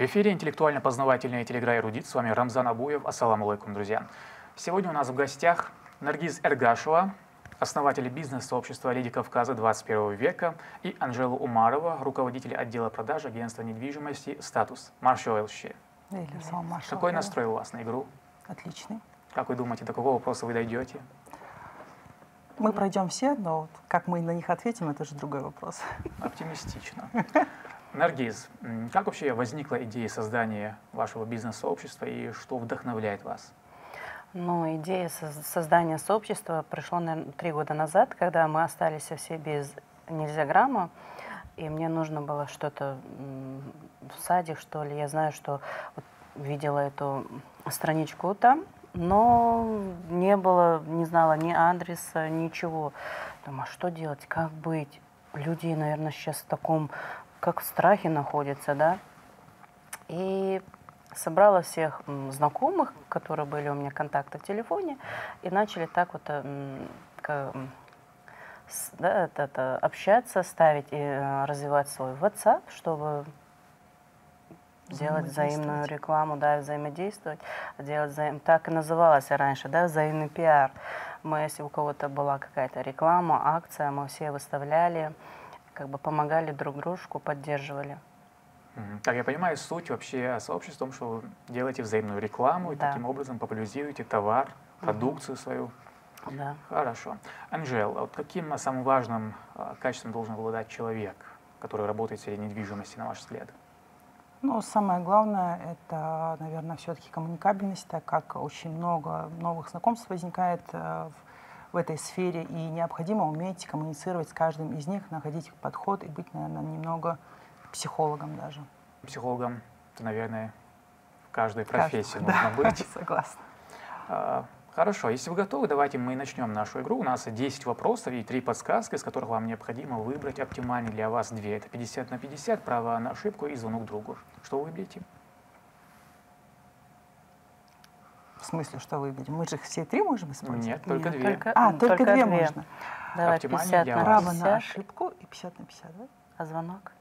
В эфире интеллектуально-познавательная телеигра «Эрудит». С вами Рамзан Абуев. Ассаламу алейкум, друзья. Сегодня у нас в гостях Наргиз Эргашева, основатель бизнес-сообщества «Леди Кавказа 21 века», и Анжела Умарова, руководитель отдела продаж агентства недвижимости «Статус». Маршаловщи. Какой настрой у вас на игру? Отличный. Как вы думаете, до какого вопроса вы дойдете? Мы пройдем все, но как мы на них ответим, это уже другой вопрос. Оптимистично. Наргиз, как вообще возникла идея создания вашего бизнес-сообщества и что вдохновляет вас? Ну, идея создания сообщества пришла, наверное, 3 года назад, когда мы остались все без нельзяграмма, и мне нужно было что-то в садик, что ли. Я знаю, что вот, видела эту страничку там, но не было, не знала ни адреса, ничего. Думаю, а что делать, как быть? Люди, наверное, сейчас в таком, как в страхе находятся, да? И собрала всех знакомых, которые были у меня контакты в телефоне, и начали так вот общаться, ставить и развивать свой WhatsApp, чтобы делать взаимную рекламу, да, взаимодействовать, делать так и называлось раньше, да, взаимный пиар. Мы, если у кого-то была какая-то реклама, акция, мы все выставляли, как бы помогали друг дружку, поддерживали. Как я понимаю, суть вообще сообщества в том, что вы делаете взаимную рекламу и таким образом популяризируете товар, продукцию свою. Да. Хорошо. Анжела, вот каким самым важным качеством должен обладать человек, который работает в сфере недвижимости, на ваш взгляд? Ну, самое главное, это, наверное, все-таки коммуникабельность, так как очень много новых знакомств возникает в этой сфере, и необходимо уметь коммуницировать с каждым из них, находить их подход и быть, наверное, немного психологом даже. Психологом, наверное, в каждой профессии нужно быть. Согласна. Хорошо, если вы готовы, давайте мы начнем нашу игру. У нас 10 вопросов и 3 подсказки, из которых вам необходимо выбрать оптимальный для вас 2. Это 50 на 50, право на ошибку и звонок другу. Что вы выберете? В смысле, что выберем? Мы же все 3 можем использовать? Нет, только 2. Только 2 можно. Давай, 50 на 50. Право на ошибку и 50 на 50, да? А звонок?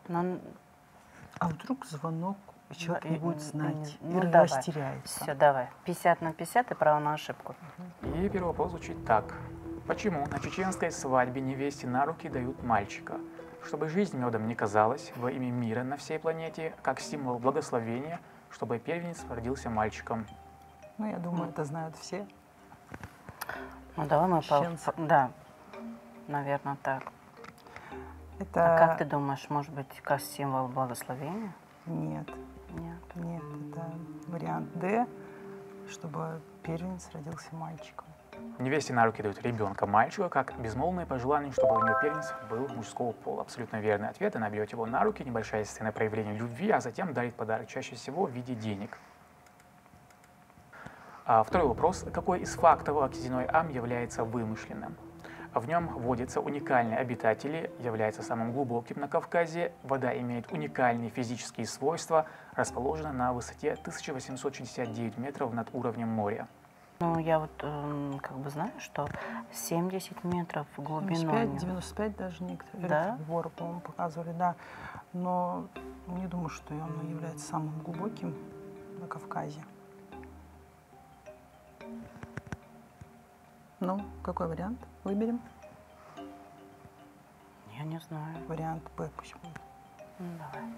А вдруг звонок человек не будет знать и давай. растеряется? Все, давай. 50 на 50 и право на ошибку. И первый вопрос звучит так. Почему на чеченской свадьбе невесте на руки дают мальчика? Чтобы жизнь медом не казалась, во имя мира на всей планете, как символ благословения, чтобы первенец родился мальчиком. Ну, я думаю, это знают все. Ну, давай мы да, наверное, так. Это... А как ты думаешь, может быть, как символ благословения? Нет. Нет, это вариант Д, чтобы первенец родился мальчиком. Невесте на руки дают ребенка мальчика, как безмолвное пожелание, чтобы у нее первенец был мужского пола. Абсолютно верный ответ. Она берет его на руки, небольшая сцена проявления любви, а затем дарит подарок, чаще всего в виде денег. Второй вопрос. Какой из фактов о Кизиной Ам является вымышленным? В нем водятся уникальные обитатели, является самым глубоким на Кавказе. Вода имеет уникальные физические свойства, расположена на высоте 1869 метров над уровнем моря. Ну, я вот как бы знаю, что 70 метров в глубину. 95 даже некоторые. Да? Воры, по-моему, показывали, да. Но не думаю, что оно является самым глубоким на Кавказе. Ну, какой вариант выберем? Я не знаю. Вариант Б пусть будет. Ну, давай.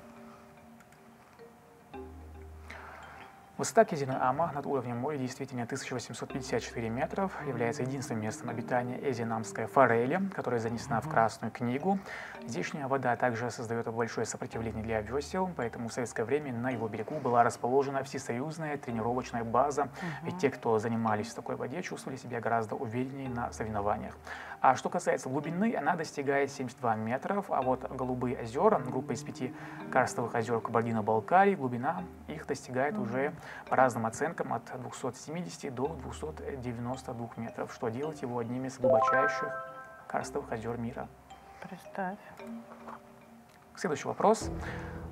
Высота Кизиной Ама над уровнем моря действительно 1854 метров, является единственным местом обитания эзинамской форели, которая занесена в Красную книгу. Здешняя вода также создает большое сопротивление для весел, поэтому в советское время на его берегу была расположена всесоюзная тренировочная база, и те, кто занимались в такой воде, чувствовали себя гораздо увереннее на соревнованиях. А что касается глубины, она достигает 72 метров, а вот Голубые озера, группа из 5 карстовых озер Кабардино-Балкарии, глубина их достигает уже по разным оценкам от 270 до 292 метров, что делает его одним из глубочайших карстовых озер мира. Представь. Следующий вопрос.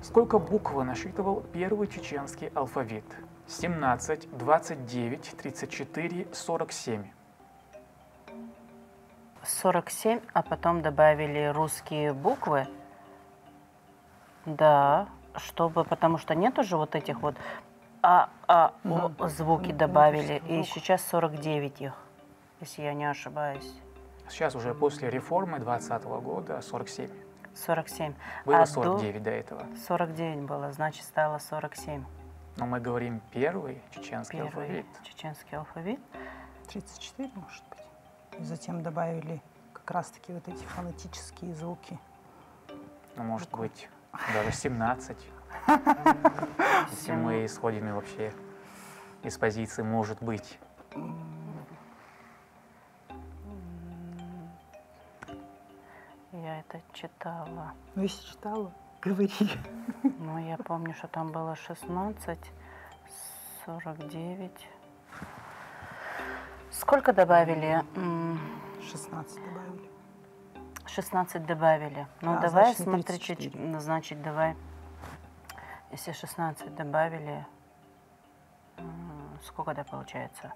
Сколько букв насчитывал первый чеченский алфавит? 17, 29, 34, 47. 47, а потом добавили русские буквы. Да, чтобы, потому что нет уже вот этих вот звуки добавили, и сейчас 49 их, если я не ошибаюсь. Сейчас уже после реформы 2020 года 47. 47. Было 49 до этого. 49 было, значит, стало 47. Но мы говорим первый чеченский алфавит. Чеченский алфавит. 34, может быть. И затем добавили как раз-таки вот эти фонетические звуки. Ну, может быть, даже 17. Если мы исходим вообще из позиции «может быть». Я это читала. Ну, если читала, говори. Ну, я помню, что там было 16, 49. Сколько добавили? 16 добавили. 16 добавили. Ну, Да, давай значит, смотри, 34. значит, давай. Если 16 добавили, сколько это получается?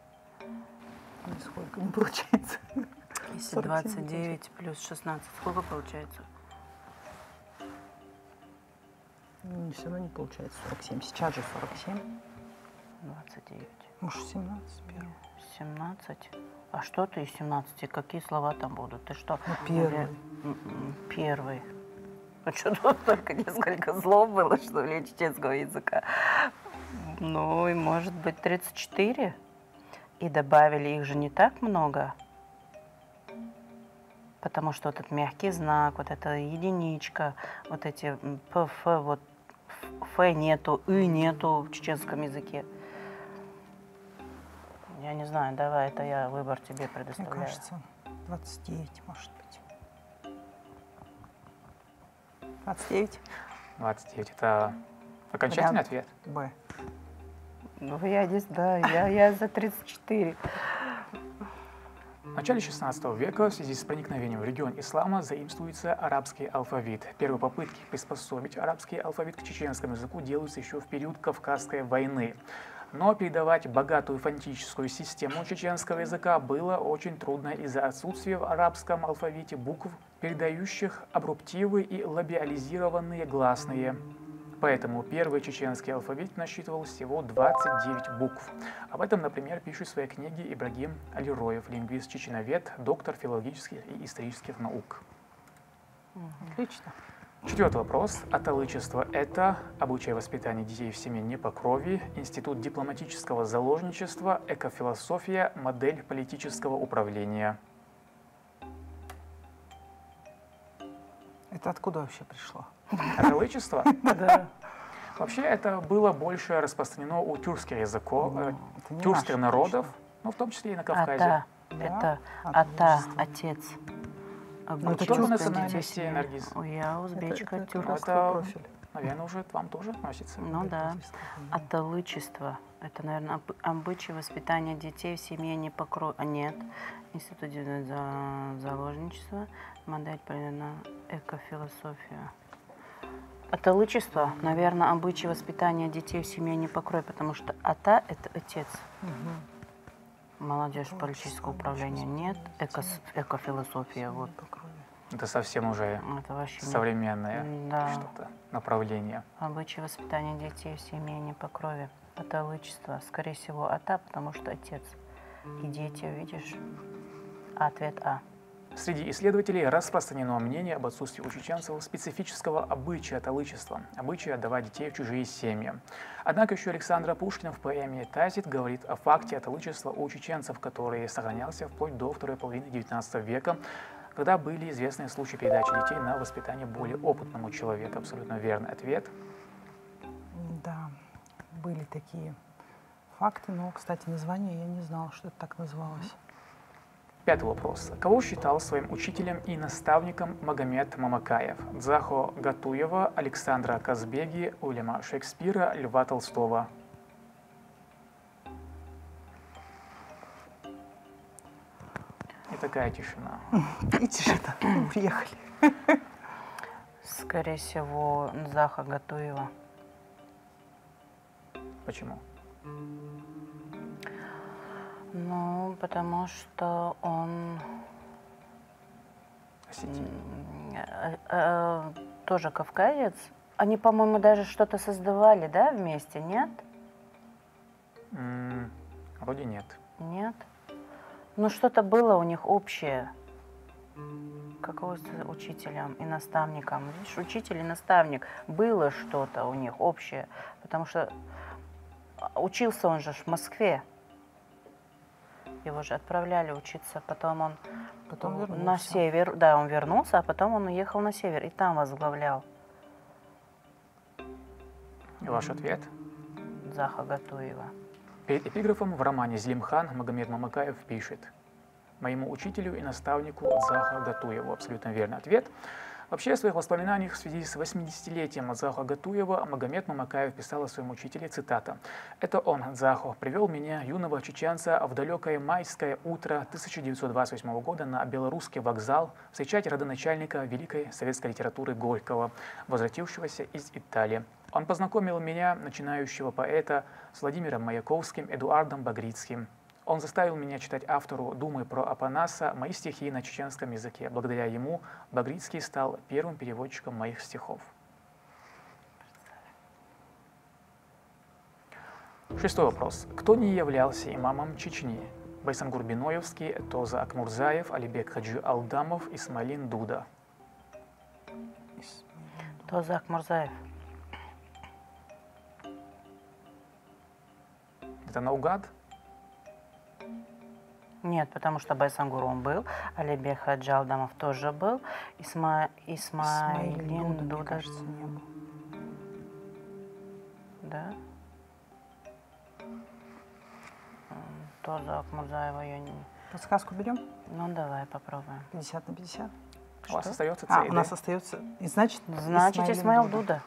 Нисколько не получается. Если 29 плюс 16, сколько получается? Все равно не получается 47. Сейчас же 47. 29. Может, 17 первый. 17. А что ты из 17? Какие слова там будут? Ты что? Ну, первый. Первый. А что тут только несколько слов было, что ли, чеченского языка? Ну, и может быть 34. И добавили их же не так много. Потому что вот этот мягкий знак, вот эта единичка, вот эти ПФ, вот Ф нету, И нету в чеченском языке. Я не знаю, давай, это я выбор тебе предоставляю. Мне кажется, 29, может быть. 29? 29 – это окончательный Вариант ответ? Б. Ну, я здесь, да, я за 34. В начале XVI века в связи с проникновением в регион ислама заимствуется арабский алфавит. Первые попытки приспособить арабский алфавит к чеченскому языку делаются еще в период Кавказской войны. Но передавать богатую фонетическую систему чеченского языка было очень трудно из-за отсутствия в арабском алфавите букв, передающих абруптивы и лабиализированные гласные. Поэтому первый чеченский алфавит насчитывал всего 29 букв. Об этом, например, пишет в своей книге Ибрагим Алироев, лингвист-чеченовед, доктор филологических и исторических наук. Отлично. Четвертый вопрос. Аталычество – это обычай воспитания детей в семье не по крови, институт дипломатического заложничества, экофилософия, модель политического управления. Это откуда вообще пришло? Аталычество? Да. Вообще это было больше распространено у тюркских языков, тюркских народов, ну, в том числе и на Кавказе. Это отец. Это что по национальности, Наргиз? Я узбечка, Это тюрк. как раз твой Это, профиль. наверное, уже к вам тоже относится. Ну да. Аталычество. Это, наверное, обычай воспитания детей в семье не по крови. Нет. Институт заложничества. Модель примерно экофилософия. Аталычество, наверное, обычай воспитания детей в семье не по крови, потому что ата – это отец. Молодежь политического управления нет. Экофилософия, вот. Это совсем уже Это вообще не- современное Да. что-то направление. Обычай воспитания детей в семье не по крови. Аталычество. Скорее всего, ата, потому что отец. И дети, видишь, ответ А. Среди исследователей распространено мнение об отсутствии у чеченцев специфического обычая аталычества, обычая отдавать детей в чужие семьи. Однако еще Александра Пушкина в поэме «Тазит» говорит о факте аталычества у чеченцев, который сохранялся вплоть до второй половины XIX века, когда были известны случаи передачи детей на воспитание более опытному человеку. Абсолютно верный ответ. Да, были такие факты, но, кстати, название я не знала, что это так называлось. Пятый вопрос. Кого считал своим учителем и наставником Магомед Мамакаев? Дзахо Гатуева, Александра Казбеги, Уильяма Шекспира, Льва Толстого. И такая тишина. Видишь, это приехали. Скорее всего, Заха Гатуева. Почему? Ну, потому что он Осетин. тоже кавказец, Они, по-моему, даже что-то создавали, да, вместе, нет? Вроде нет. Нет? Ну, что-то было у них общее. Какого с учителем и наставником? Видишь, учитель и наставник. Было что-то у них общее. Потому что учился он же в Москве. Его же отправляли учиться. Потом он Потом на север. Да, он вернулся, а потом он уехал на север. И там возглавлял. И ваш ответ? Заха Гатуева. Перед эпиграфом в романе «Зелимхан» Магомед Мамакаев пишет: «Моему учителю и наставнику Заха Гатуеву». Абсолютно верный ответ. Вообще, в своих воспоминаниях в связи с 80-летием Заха Гатуева Магомед Мамакаев писал о своем учителе, цитата: «Это он, Захо, привел меня, юного чеченца, в далекое майское утро 1928 года на Белорусский вокзал встречать родоначальника великой советской литературы Горького, возвратившегося из Италии. Он познакомил меня, начинающего поэта, с Владимиром Маяковским, Эдуардом Багрицким. Он заставил меня читать автору «Думы про Апанаса» мои стихи на чеченском языке. Благодаря ему Багрицкий стал первым переводчиком моих стихов». Шестой вопрос. Кто не являлся имамом Чечни? Байсангур Биноевский, Тоза Акмурзаев, Алибек Хаджи Алдамов, Исмаилин Дуда. Тоза Акмурзаев. Это наугад? Нет, потому что Байсангур он был, Алибек Хаджи Алдамов тоже был, Исмаилин Дуда, Дуда, мне кажется, не был. да? Тоза Акмурзаева я не... Подсказку берем? Ну, давай попробуем. 50 на 50. У вас Что? остается А, С у нас остается... И значит, Значит, Исмаил Дуда.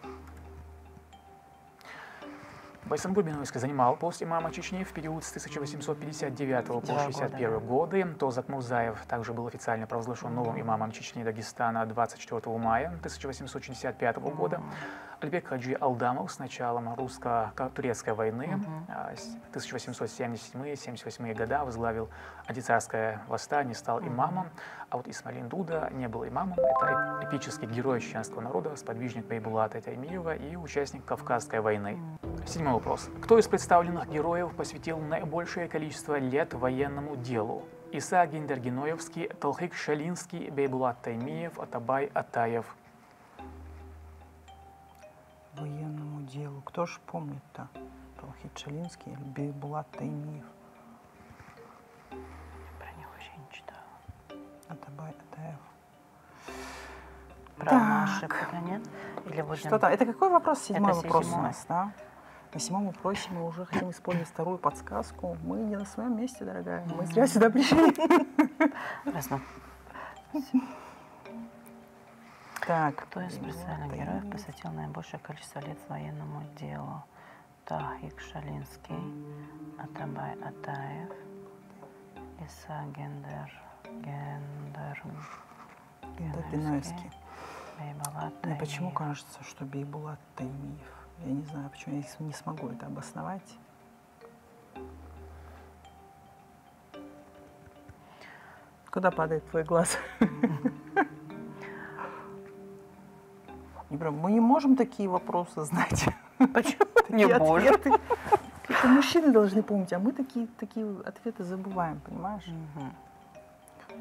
Байсангур Биноевский занимал пост имама Чечни в период с 1859 по 1861 годы. Тозак Мурзаев также был официально провозглашен новым имамом Чечни и Дагестана 24 мая 1865 года. Алибек Хаджи Алдамов с началом русско-турецкой войны 1877-78 года возглавил антицарское восстание, стал имамом. А вот Исмаилин Дуда не был имамом. Это эпический герой чеченского народа, сподвижник Бейбулата Таймиева и участник Кавказской войны. Седьмой вопрос. Кто из представленных героев посвятил наибольшее количество лет военному делу? Иса Гиндергеноевский, Талхик Шалинский, Бейбулат Таймиев, Атабай Атаев. Военному делу. Кто ж помнит-то? Талхит Шалинский или Бейбулат Таймиев? Про них вообще не читала. Атабай Атаев. Право ошибку, да, нет? Или будем... Что там? Это какой вопрос? Седьмой Это вопрос у седьмой. нас, да? На седьмом вопросе мы уже хотим использовать вторую подсказку. Мы не на своем месте, дорогая. Мы зря сюда пришли. Раз мы- Так. Кто из представленных героев посвятил наибольшее количество лет военному делу? Талхик Шалинский, Атабай Атаев, Иса Гиндергеноевский. Бейбулат Мне почему Таймиев. кажется, что Бейбулат Таймиев? Я не знаю, почему я не смогу это обосновать. Куда падает твой глаз? Мы не можем такие вопросы знать. Почему ты не Такие можешь? ответы. Это мужчины должны помнить, а мы такие ответы забываем, понимаешь? Мгм.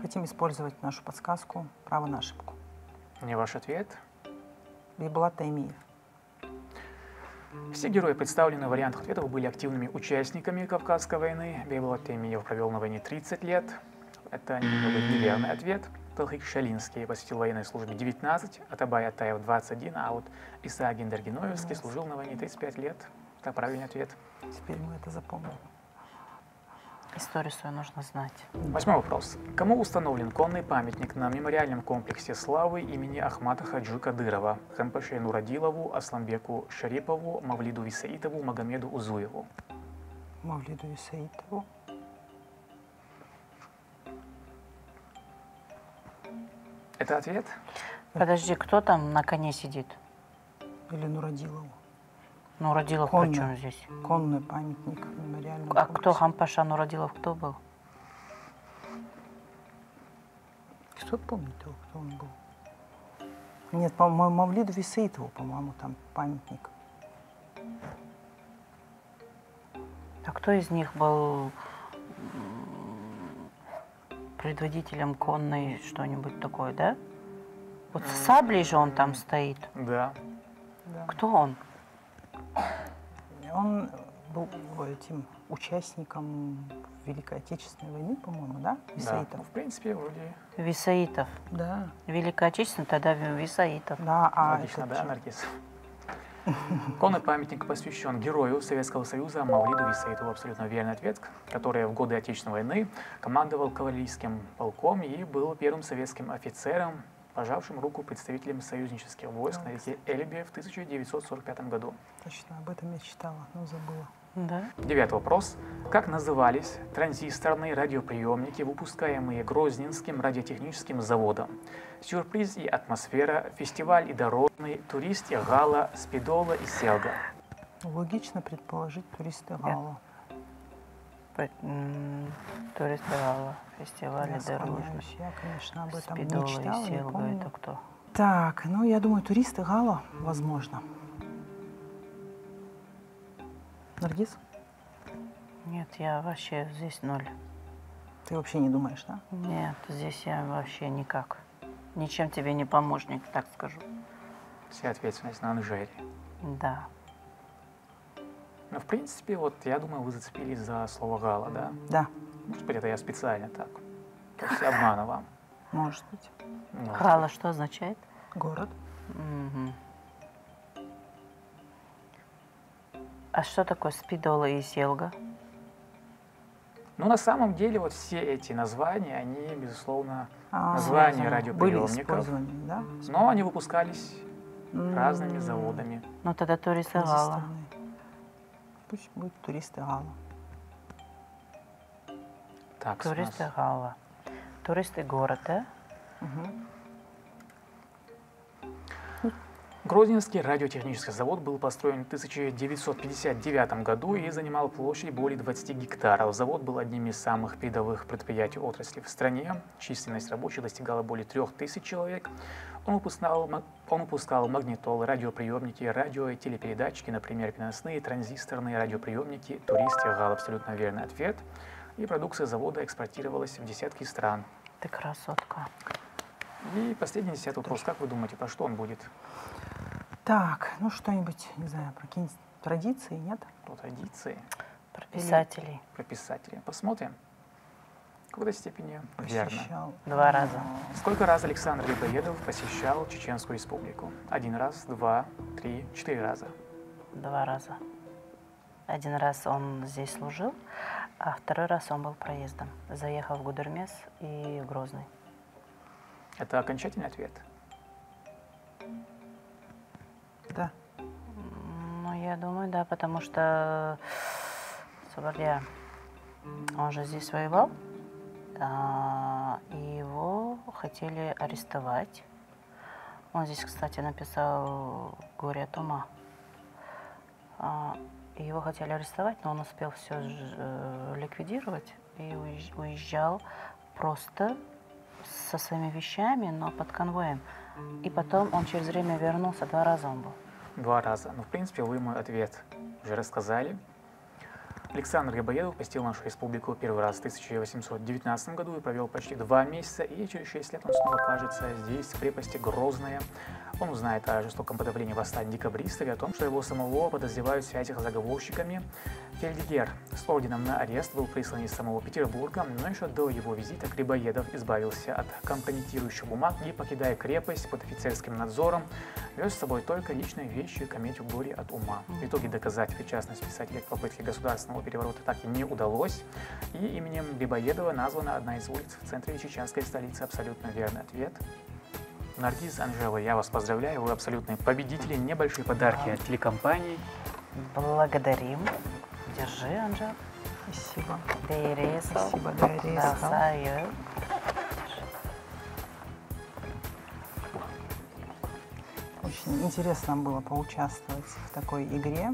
Хотим использовать нашу подсказку «Право на ошибку». Не ваш ответ? Бейбулат Таймиев. Все герои, представленные в вариантах ответов, были активными участниками Кавказской войны. Бейбулат Таймиев провел на войне 30 лет. Это немного неверный ответ. Талхик Шалинский посвятил военной службе 19, Атабай Атаев 21, а вот Иса Гиндергеноевский служил на войне 35 лет. Это правильный ответ. Теперь мы это запомним. Историю свою нужно знать. Восьмой вопрос. Кому установлен конный памятник на мемориальном комплексе славы имени Ахмата Хаджи Кадырова, Хампаше Нурадилову, Асламбеку Шарипову, Мавлиду Исаитову, Магомеду Узуеву? Мавлиду Исаитову. Это ответ? Подожди, кто там на коне сидит? Или Нурадилову. Нурадилов Конный. при чем здесь? Конный памятник мемориальный. А кто Хампаша Нурадилов, кто был? Кто помнит его, кто он был? Нет, по-моему, Мавлиду Висаитову, по-моему, там памятник. А кто из них был предводителем конной, что-нибудь такое, да? Вот с саблей же он там стоит. Да. Да. Кто он? Он был этим участником Великой Отечественной войны, по-моему, да? Да. Висаитов. Ну, в принципе, вроде Висаитов. Да. Великая Отечественная, тогда Висаитов. Да, логично, этот да, же- Наргиз? Конный памятник посвящен герою Советского Союза Мавлиду Висаитову. Абсолютно верный ответ, который в годы Отечественной войны командовал кавалерийским полком и был первым советским офицером, пожавшим руку представителям союзнических войск на реке Эльбе в 1945 году. Точно, об этом я читала, но забыла. Да. 9 вопрос. Как назывались транзисторные радиоприемники, выпускаемые Грозненским радиотехническим заводом? Сюрприз и атмосфера, фестиваль и дорожный, турист и Гала, Спидола и Селга. Логично предположить туристы Гала. Туристы Гала, фестиваль Я дорожный. склоняюсь. Я, конечно, об этом Спидола не читала, и не Селга, помню. это кто? Так, ну я думаю, туристы Гала, возможно. Наргиз, Нет, я вообще здесь ноль. ты вообще не думаешь, да? Нет, здесь я вообще никак. Ничем тебе не помощник, так скажу. Вся ответственность на Анжере. Да. Но в принципе, вот я думаю, вы зацепились за слово Гала, да? Да, Может быть, это я специально так. То есть обмана вам. может быть. Может. Гала что означает? Город. Мгм. А что такое Спидола и Селга? Но на самом деле вот все эти названия, они, безусловно, А, названия связаны. Были радиоприемников, использованы, да? но они выпускались разными М, заводами. Ну тогда туристы Гала. транзисторные. Пусть будет туристы Гала. Так, у Туристы нас Гала. Туристы город, да? Мгм. Грозненский радиотехнический завод был построен в 1959 году и занимал площадь более 20 гектаров. Завод был одним из самых передовых предприятий отрасли в стране. Численность рабочих достигала более 3000 человек. Он выпускал магнитолы, радиоприемники, радио и телепередатчики, например, переносные, транзисторные радиоприемники. Туристы Гал абсолютно верный ответ. И продукция завода экспортировалась в десятки стран. Ты красотка. И последний 10 вопрос. Как вы думаете, про что он будет? Так, ну что-нибудь, не знаю, про какие-нибудь традиции, нет? Про традиции, Про писателей. про писателей. Посмотрим. В какой-то степени верно. Посещал. 2 раза. Сколько раз Александр Грибоедов посещал Чеченскую республику? 1 раз, 2, 3, 4 раза. 2 раза. 1 раз он здесь служил, а 2-й раз он был проездом. Заехал в Гудермес и в Грозный. Это окончательный ответ? Да. Ну, я думаю, да, потому что Сабарья, он же здесь воевал, и его хотели арестовать. Он здесь, кстати, написал «Горе от ума». Его хотели арестовать, но он успел все ликвидировать и уезжал просто со своими вещами, но под конвоем. И потом он через время вернулся, 2 раза он был. 2 раза. Ну, в принципе, вы мой ответ уже рассказали. Александр Грибоедов посетил нашу республику первый раз в 1819 году и провел почти 2 месяца, и через 6 лет он снова окажется здесь, в крепости Грозная. Он узнает о жестоком подавлении восстания декабристов и о том, что его самого подозревают в связях с заговорщиками. Фельдъегер с орденом на арест был прислан из самого Петербурга, но еще до его визита Грибоедов избавился от компрометирующих бумаг и, покидая крепость под офицерским надзором, вез с собой только личные вещи и комедию «Горе от ума». В итоге доказать причастность писателя к попытке государственного переворота так и не удалось, и именем Грибоедова названа одна из улиц в центре чеченской столицы. Абсолютно верный ответ. Наргиз, Анжела, я вас поздравляю, вы абсолютные победители. Небольшие подарки от телекомпании. Благодарим. Держи, Анжел. Спасибо. Бери, Спасибо, Дарья. Саю. Очень интересно было поучаствовать в такой игре.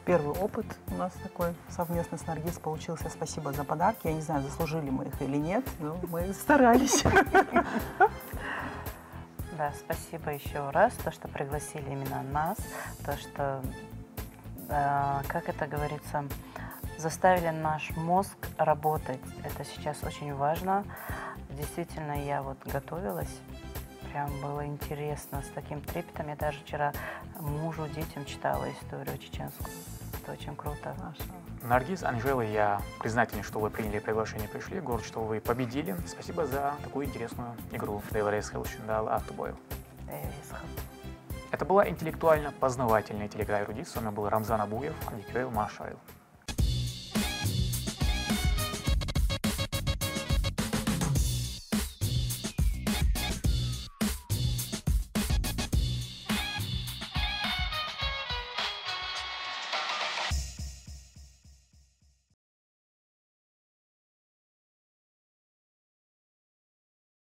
Первый опыт у нас такой совместно с Наргиз получился. Спасибо за подарки. Я не знаю, заслужили мы их или нет, но мы старались. Да, спасибо еще раз, то, что пригласили именно нас, то, что, как это говорится, заставили наш мозг работать. Это сейчас очень важно. Действительно, я вот готовилась, прям было интересно, с таким трепетом. Я даже вчера мужу, детям читала историю чеченскую. Это очень круто. Наргиз, Анжела, я признателен, что вы приняли приглашение, пришли. Горд, что вы победили. Спасибо за такую интересную игру. Это была интеллектуально-познавательная телеигра «Эрудит». С вами был Рамзан Абуев, Андикюэл Машаил.